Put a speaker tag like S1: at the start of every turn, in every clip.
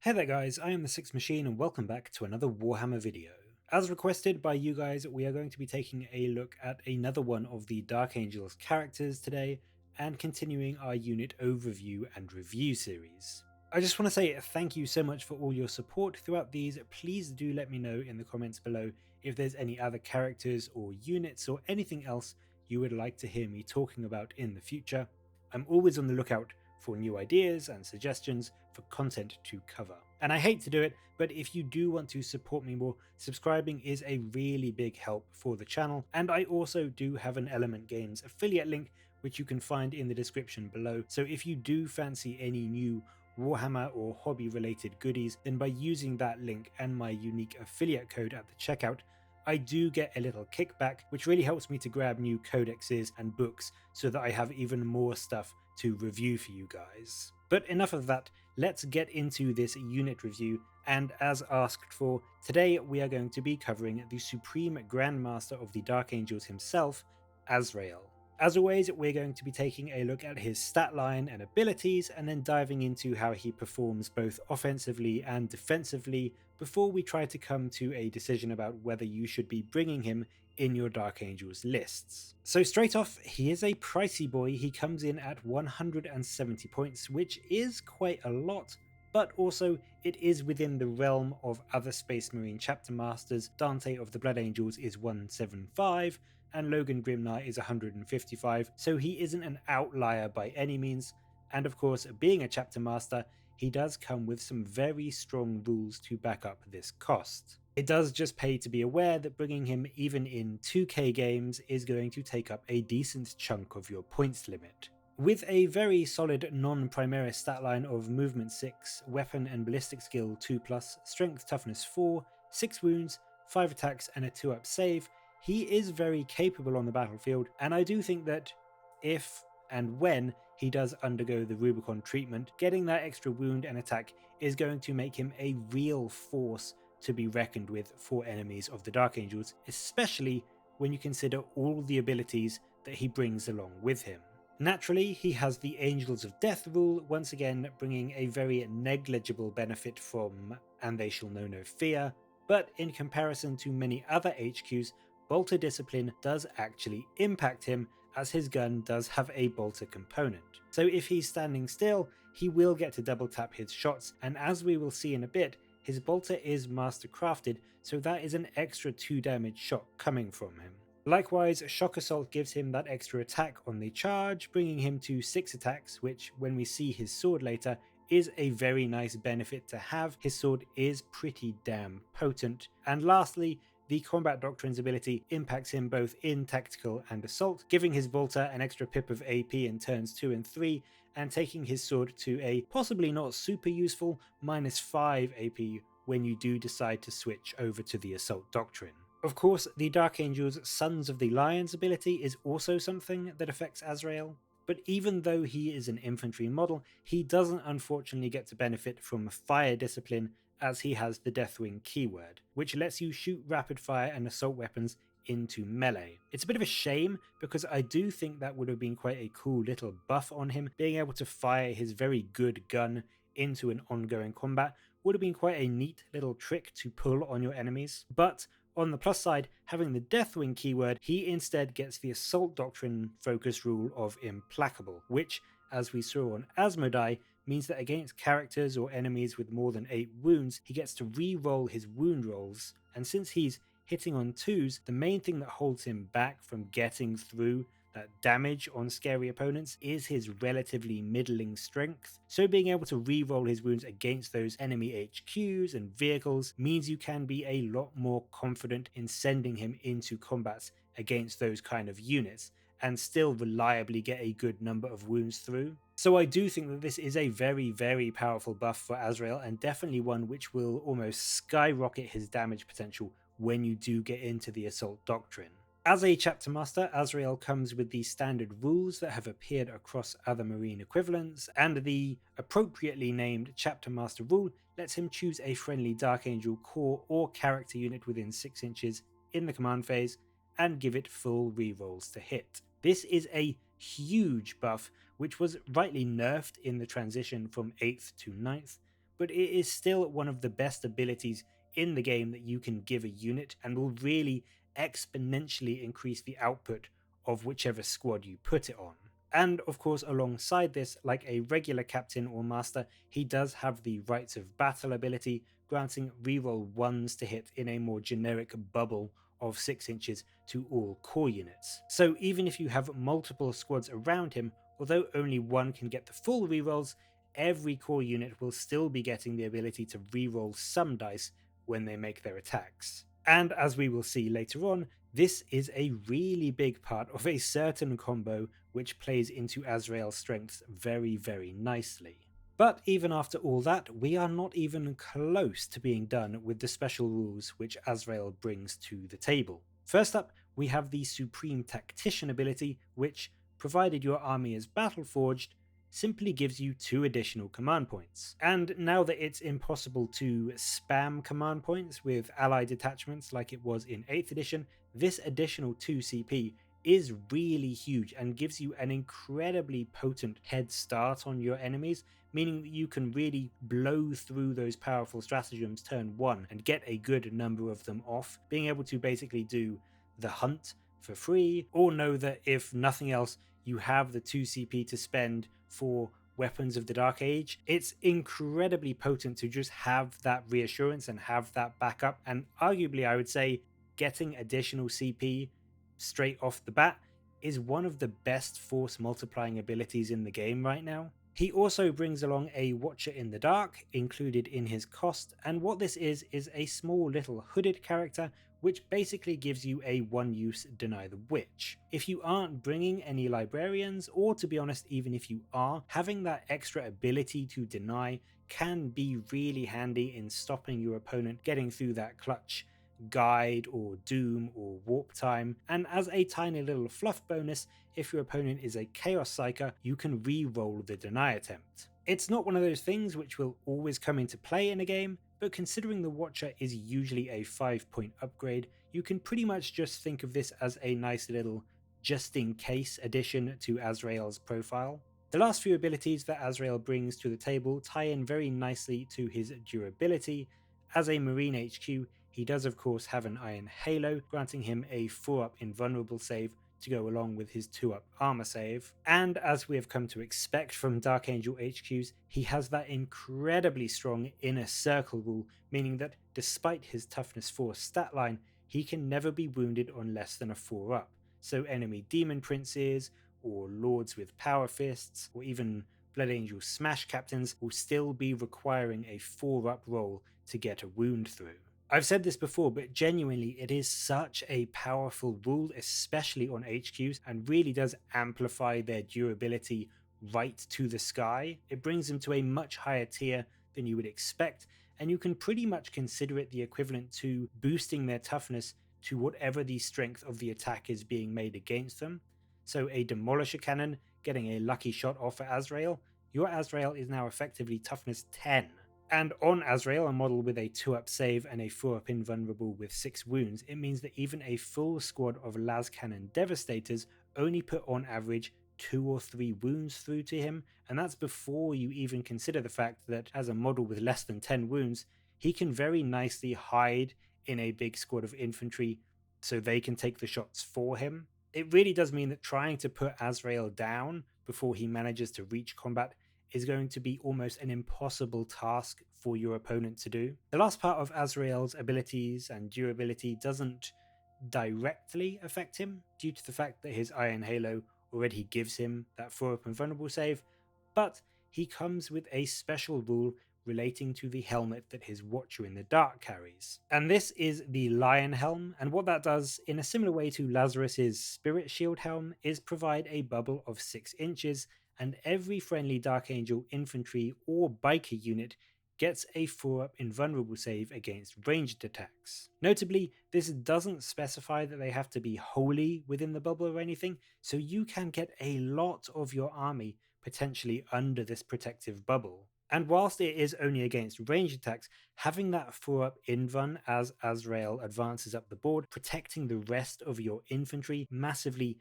S1: Hey there guys, I am the Sixth Machine and welcome back to another Warhammer video. As requested by you guys, we are going to be taking a look at another one of the Dark Angels characters today and continuing our unit overview and review series. I just want to say thank you so much for all your support throughout these. Please do let me know in the comments below if there's any other characters or units or anything else you would like to hear me talking about in the future. I'm always on the lookout for new ideas and suggestions for content to cover. And I hate to do it, but if you do want to support me more, subscribing is a really big help for the channel. And I also do have an Element Games affiliate link, which you can find in the description below. So if you do fancy any new Warhammer or hobby related goodies, then by using that link and my unique affiliate code at the checkout, I do get a little kickback, which really helps me to grab new codexes and books so that I have even more stuff to review for you guys. But enough of that, let's get into this unit review, and as asked for, today we are going to be covering the Supreme Grand Master of the Dark Angels himself, Azrael. As always, we're going to be taking a look at his stat line and abilities, and then diving into how he performs both offensively and defensively before we try to come to a decision about whether you should be bringing him in your Dark Angels lists. So straight off, he is a pricey boy. He comes in at 170 points, which is quite a lot, but also it is within the realm of other Space Marine chapter masters. Dante of the Blood Angels is 175, and Logan Grimnar is 155, so he isn't an outlier by any means. And of course, being a chapter master, he does come with some very strong rules to back up this cost. It does just pay to be aware that bringing him even in 2k games is going to take up a decent chunk of your points limit. With a very solid non-Primaris stat line of movement 6, weapon and ballistic skill 2+, strength toughness 4, 6 wounds, 5 attacks and a 2-up save, he is very capable on the battlefield, and I do think that if and when he does undergo the Rubicon treatment, getting that extra wound and attack is going to make him a real force to be reckoned with for enemies of the Dark Angels, especially when you consider all the abilities that he brings along with him. Naturally, he has the Angels of Death rule, once again bringing a very negligible benefit from And They Shall Know No Fear, but in comparison to many other HQs, Bolter Discipline does actually impact him, as his gun does have a bolter component. So if he's standing still, he will get to double tap his shots, and as we will see in a bit, his bolter is master crafted, so that is an extra 2 damage shot coming from him. Likewise, Shock Assault gives him that extra attack on the charge, bringing him to 6 attacks, which when we see his sword later is a very nice benefit to have. His sword is pretty damn potent. And lastly, the Combat Doctrine's ability impacts him both in tactical and assault, giving his bolter an extra pip of AP in turns 2 and 3, and taking his sword to a possibly not super useful -5 AP when you do decide to switch over to the Assault Doctrine. Of course, the Dark Angel's Sons of the Lions ability is also something that affects Azrael, but even though he is an infantry model, he doesn't unfortunately get to benefit from Fire Discipline, as he has the Deathwing keyword, which lets you shoot rapid fire and assault weapons into melee. It's a bit of a shame, because I do think that would have been quite a cool little buff on him. Being able to fire his very good gun into an ongoing combat would have been quite a neat little trick to pull on your enemies. But on the plus side, having the Deathwing keyword, he instead gets the Assault Doctrine focus rule of Implacable, which, as we saw on Asmodai, means that against characters or enemies with more than 8 wounds, he gets to re-roll his wound rolls, and since he's hitting on 2s, the main thing that holds him back from getting through that damage on scary opponents is his relatively middling strength. So being able to re-roll his wounds against those enemy HQs and vehicles means you can be a lot more confident in sending him into combats against those kind of units, and still reliably get a good number of wounds through. So I do think that this is a very, very powerful buff for Azrael, and definitely one which will almost skyrocket his damage potential when you do get into the Assault Doctrine. As a chapter master, Azrael comes with the standard rules that have appeared across other Marine equivalents, and the appropriately named chapter master rule lets him choose a friendly Dark Angel core or character unit within 6 inches in the command phase, and give it full rerolls to hit. This is a huge buff, which was rightly nerfed in the transition from 8th to 9th, but it is still one of the best abilities in the game that you can give a unit and will really exponentially increase the output of whichever squad you put it on. And of course, alongside this, like a regular captain or master, he does have the Rights of Battle ability, granting reroll 1s to hit in a more generic bubble of 6 inches to all core units. So even if you have multiple squads around him, although only one can get the full rerolls, every core unit will still be getting the ability to reroll some dice when they make their attacks. And as we will see later on, this is a really big part of a certain combo which plays into Azrael's strengths very, very nicely. But even after all that, we are not even close to being done with the special rules which Azrael brings to the table. First up, we have the Supreme Tactician ability, which, provided your army is battle forged, simply gives you 2 additional command points. And now that it's impossible to spam command points with allied detachments like it was in 8th edition, this additional 2 CP is really huge and gives you an incredibly potent head start on your enemies, meaning that you can really blow through those powerful stratagems turn 1 and get a good number of them off, being able to basically do the hunt for free, or know that if nothing else, you have the 2 CP to spend for Weapons of the Dark Age. It's incredibly potent to just have that reassurance and have that backup, and arguably I would say getting additional CP straight off the bat is one of the best force multiplying abilities in the game right now. He also brings along a Watcher in the Dark included in his cost, and what this is a small little hooded character which basically gives you a one-use Deny the Witch. If you aren't bringing any librarians, or to be honest, even if you are, having that extra ability to deny can be really handy in stopping your opponent getting through that clutch guide or doom or warp time. And as a tiny little fluff bonus, if your opponent is a chaos psyker, you can re-roll the deny attempt. It's not one of those things which will always come into play in a game, but considering the Watcher is usually a 5-point upgrade, you can pretty much just think of this as a nice little just in case addition to Azrael's profile. The last few abilities that Azrael brings to the table tie in very nicely to his durability. As a Marine HQ, he does of course have an Iron Halo, granting him a 4-up invulnerable save to go along with his 2-up armor save. And as we have come to expect from Dark Angel HQs, he has that incredibly strong Inner Circle rule, meaning that despite his toughness 4 stat line, he can never be wounded on less than a 4-up. So enemy Demon Princes, or Lords with Power Fists, or even Blood Angel Smash Captains will still be requiring a 4-up roll to get a wound through. I've said this before, but genuinely it is such a powerful rule, especially on HQs, and really does amplify their durability right to the sky. It brings them to a much higher tier than you would expect, and you can pretty much consider it the equivalent to boosting their toughness to whatever the strength of the attack is being made against them. So a Demolisher Cannon getting a lucky shot off for Azrael, your Azrael is now effectively toughness 10. And on Azrael, a model with a 2-up save and a 4-up invulnerable with 6 wounds, it means that even a full squad of las cannon Devastators only put on average 2 or 3 wounds through to him, and that's before you even consider the fact that as a model with less than 10 wounds, he can very nicely hide in a big squad of infantry so they can take the shots for him. It really does mean that trying to put Azrael down before he manages to reach combat is going to be almost an impossible task for your opponent to do. The last part of Azrael's abilities and durability doesn't directly affect him due to the fact that his Iron Halo already gives him that 4-up invulnerable save, but he comes with a special rule relating to the helmet that his Watcher in the Dark carries. And this is the Lionhelm, and what that does, in a similar way to Lazarus's Spirit Shield helm, is provide a bubble of 6 inches, and every friendly Dark Angel infantry or biker unit gets a 4-up invulnerable save against ranged attacks. Notably, this doesn't specify that they have to be wholly within the bubble or anything, so you can get a lot of your army potentially under this protective bubble. And whilst it is only against ranged attacks, having that 4-up invuln as Azrael advances up the board, protecting the rest of your infantry massively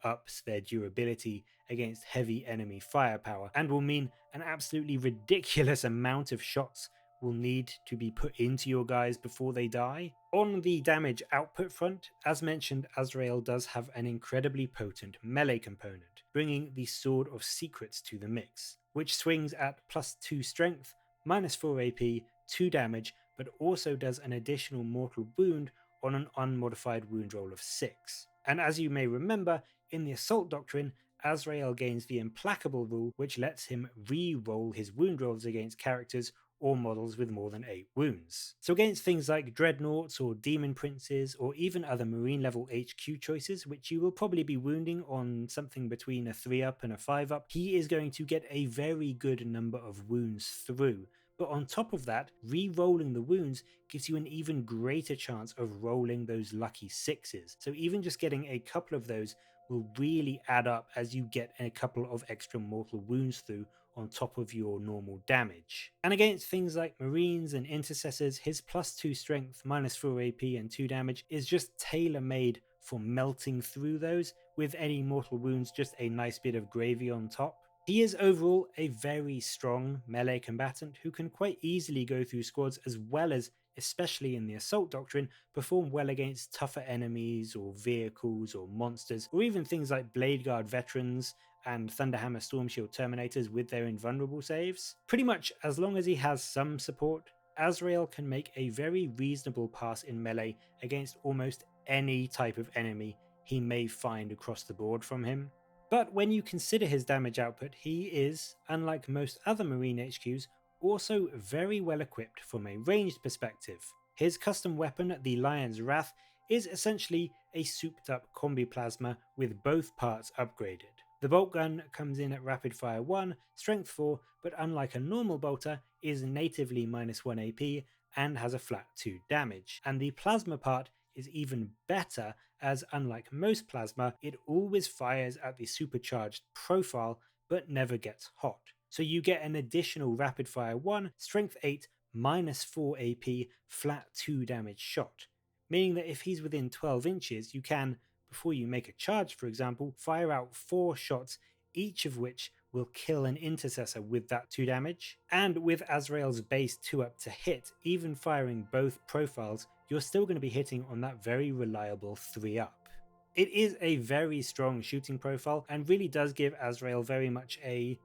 S1: ups their durability against heavy enemy firepower, and will mean an absolutely ridiculous amount of shots will need to be put into your guys before they die. On the damage output front, as mentioned, Azrael does have an incredibly potent melee component, bringing the Sword of Secrets to the mix, which swings at +2 strength, -4 AP, 2 damage, but also does an additional mortal wound on an unmodified wound roll of 6. And as you may remember, in the Assault Doctrine, Azrael gains the Implacable rule, which lets him re-roll his wound rolls against characters or models with more than 8 wounds. So against things like Dreadnoughts or Demon Princes or even other Marine level HQ choices, which you will probably be wounding on something between a 3-up and a 5-up, he is going to get a very good number of wounds through. But on top of that, re-rolling the wounds gives you an even greater chance of rolling those lucky 6s. So even just getting a couple of those will really add up as you get a couple of extra mortal wounds through on top of your normal damage. And against things like Marines and Intercessors, his +2 strength, -4 AP and 2 damage is just tailor-made for melting through those, with any mortal wounds just a nice bit of gravy on top. He is overall a very strong melee combatant who can quite easily go through squads, as well as, especially in the Assault Doctrine, perform well against tougher enemies or vehicles or monsters, or even things like Blade Guard veterans and Thunderhammer Stormshield Terminators with their invulnerable saves. Pretty much as long as he has some support, Azrael can make a very reasonable pass in melee against almost any type of enemy he may find across the board from him. But when you consider his damage output, he is, unlike most other Marine HQs, also very well equipped from a ranged perspective. His custom weapon, the Lion's Wrath, is essentially a souped up combi plasma with both parts upgraded. The bolt gun comes in at rapid fire 1, strength 4, but unlike a normal bolter, is natively -1 AP and has a flat 2 damage. And the plasma part is even better, as unlike most plasma, it always fires at the supercharged profile but never gets hot. So you get an additional rapid fire 1, strength 8, -4 AP, flat 2 damage shot, meaning that if he's within 12 inches, you can, before you make a charge for example, fire out 4 shots, each of which will kill an intercessor with that 2 damage. And with Azrael's base 2-up to hit, even firing both profiles, you're still going to be hitting on that very reliable 3-up. It is a very strong shooting profile and really does give Azrael very much a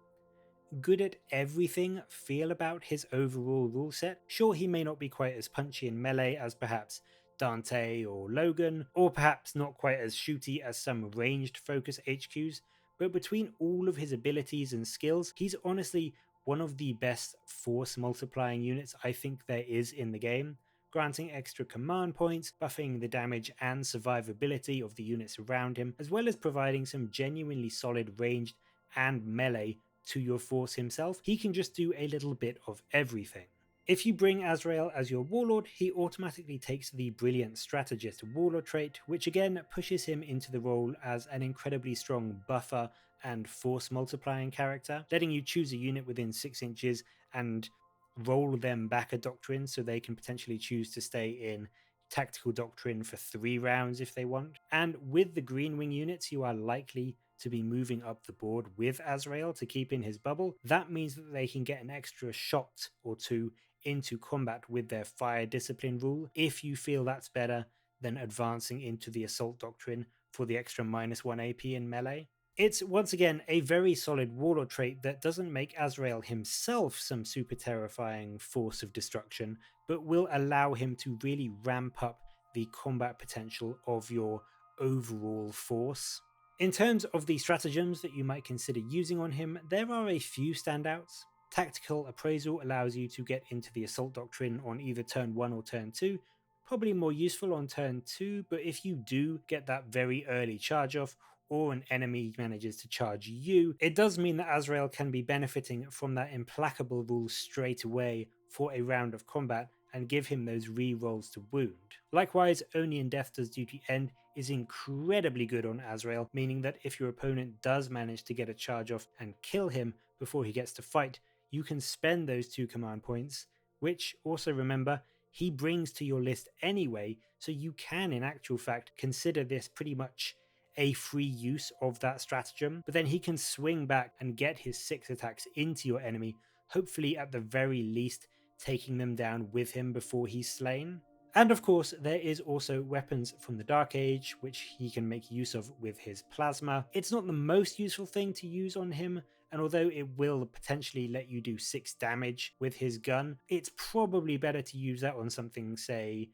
S1: good at everything feel about his overall rule set. Sure, he may not be quite as punchy in melee as perhaps Dante or Logan, or perhaps not quite as shooty as some ranged focus HQs, but between all of his abilities and skills, he's honestly one of the best force multiplying units I think there is in the game, granting extra command points, buffing the damage and survivability of the units around him, as well as providing some genuinely solid ranged and melee to your force himself. He can just do a little bit of everything. If you bring Azrael as your Warlord, he automatically takes the Brilliant Strategist Warlord trait, which again pushes him into the role as an incredibly strong buffer and force multiplying character, letting you choose a unit within 6 inches and roll them back a doctrine so they can potentially choose to stay in Tactical Doctrine for 3 rounds if they want. And with the Green Wing units, you are likely to be moving up the board with Azrael to keep in his bubble. That means that they can get an extra shot or 2 into combat with their fire discipline rule if you feel that's better than advancing into the Assault Doctrine for the extra -1 AP in melee. It's once again a very solid Warlord trait that doesn't make Azrael himself some super terrifying force of destruction, but will allow him to really ramp up the combat potential of your overall force. In terms of the stratagems that you might consider using on him, there are a few standouts. Tactical Appraisal allows you to get into the Assault Doctrine on either turn 1 or turn 2, probably more useful on turn 2, but if you do get that very early charge off, or an enemy manages to charge you, it does mean that Azrael can be benefiting from that Implacable rule straight away for a round of combat and give him those re-rolls to wound. Likewise, Only in Death Does Duty End is incredibly good on Azrael, meaning that if your opponent does manage to get a charge off and kill him before he gets to fight, you can spend those 2 command points, which also remember, he brings to your list anyway, so you can in actual fact consider this pretty much a free use of that stratagem, but then he can swing back and get his 6 attacks into your enemy, hopefully at the very least taking them down with him before he's slain. And of course, there is also weapons from the Dark Age, which he can make use of with his plasma. It's not the most useful thing to use on him, and although it will potentially let you do 6 damage with his gun, it's probably better to use that on something, say,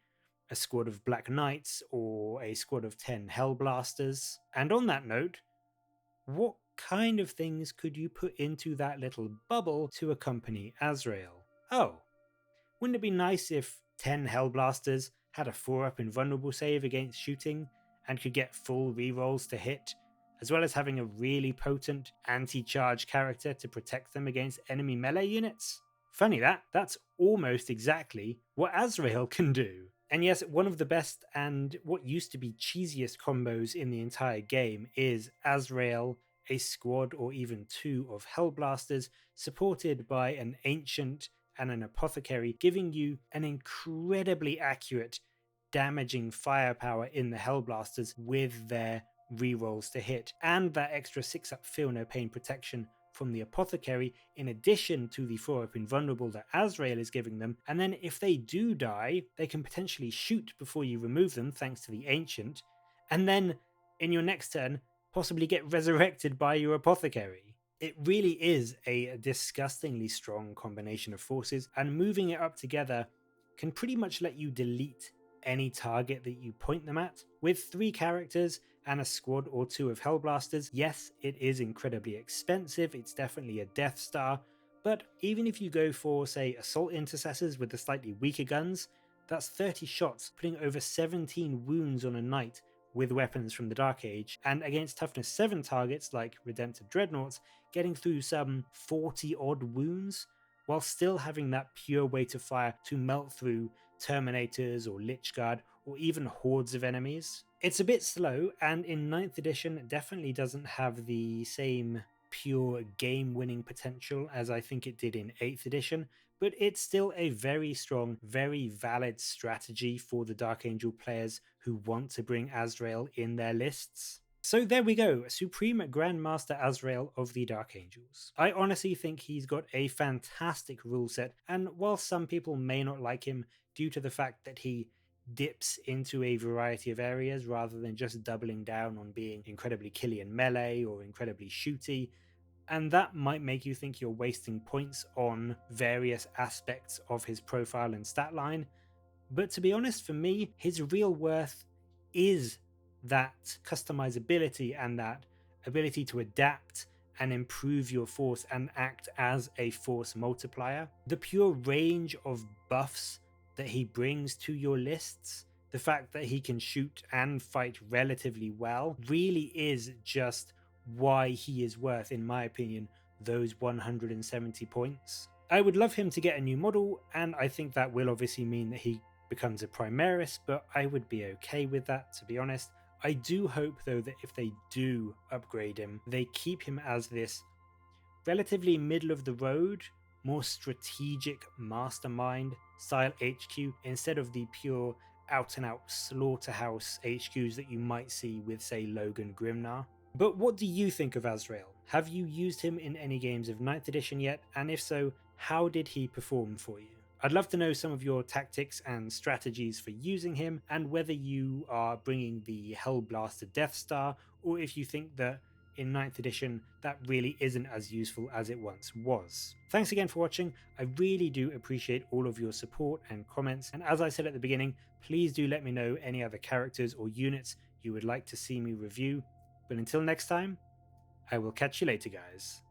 S1: a squad of Black Knights or a squad of 10 Hellblasters. And on that note, what kind of things could you put into that little bubble to accompany Azrael? Oh, wouldn't it be nice if 10 Hellblasters had a 4-up invulnerable save against shooting and could get full rerolls to hit, as well as having a really potent anti-charge character to protect them against enemy melee units? Funny that's almost exactly what Azrael can do. And yes, one of the best and what used to be cheesiest combos in the entire game is Azrael, a squad or even 2 of Hellblasters, supported by an Ancient and an Apothecary, giving you an incredibly accurate damaging firepower in the Hellblasters with their rerolls to hit, and that extra 6-up Feel No Pain protection from the Apothecary, in addition to the 4-up invulnerable that Azrael is giving them. And then if they do die, they can potentially shoot before you remove them thanks to the Ancient, and then in your next turn possibly get resurrected by your Apothecary. It really is a disgustingly strong combination of forces, and moving it up together can pretty much let you delete any target that you point them at. With 3 characters and a squad or 2 of Hellblasters, yes, it is incredibly expensive, it's definitely a Death Star, but even if you go for, say, Assault Intercessors with the slightly weaker guns, that's 30 shots, putting over 17 wounds on a knight with weapons from the Dark Age, and against toughness 7 targets like Redemptive Dreadnoughts, getting through some 40 odd wounds, while still having that pure weight of fire to melt through Terminators or Lich Guard or even hordes of enemies. It's a bit slow, and in 9th edition it definitely doesn't have the same pure game-winning potential as I think it did in 8th edition, but it's still a very strong, very valid strategy for the Dark Angel players who want to bring Azrael in their lists. So there we go, Supreme Grand Master Azrael of the Dark Angels. I honestly think he's got a fantastic rule set, and while some people may not like him due to the fact that he dips into a variety of areas rather than just doubling down on being incredibly Killian melee or incredibly shooty, and that might make you think you're wasting points on various aspects of his profile and stat line, but to be honest, for me, his real worth is that customizability and that ability to adapt and improve your force and act as a force multiplier. The pure range of buffs that he brings to your lists, the fact that he can shoot and fight relatively well, really is just why he is worth, in my opinion, those 170 points. I would love him to get a new model, and I think that will obviously mean that he becomes a Primaris, but I would be okay with that, to be honest. I do hope, though, that if they do upgrade him, they keep him as this relatively middle of the road, more strategic mastermind style HQ, instead of the pure out and out slaughterhouse HQs that you might see with, say, Logan Grimnar. But what do you think of Azrael? Have you used him in any games of 9th edition yet? And if so, how did he perform for you? I'd love to know some of your tactics and strategies for using him, and whether you are bringing the Hellblaster Death Star, or if you think that in 9th edition that really isn't as useful as it once was. Thanks again for watching. I really do appreciate all of your support and comments, and as I said at the beginning, please do let me know any other characters or units you would like to see me review. But until next time, I will catch you later, guys.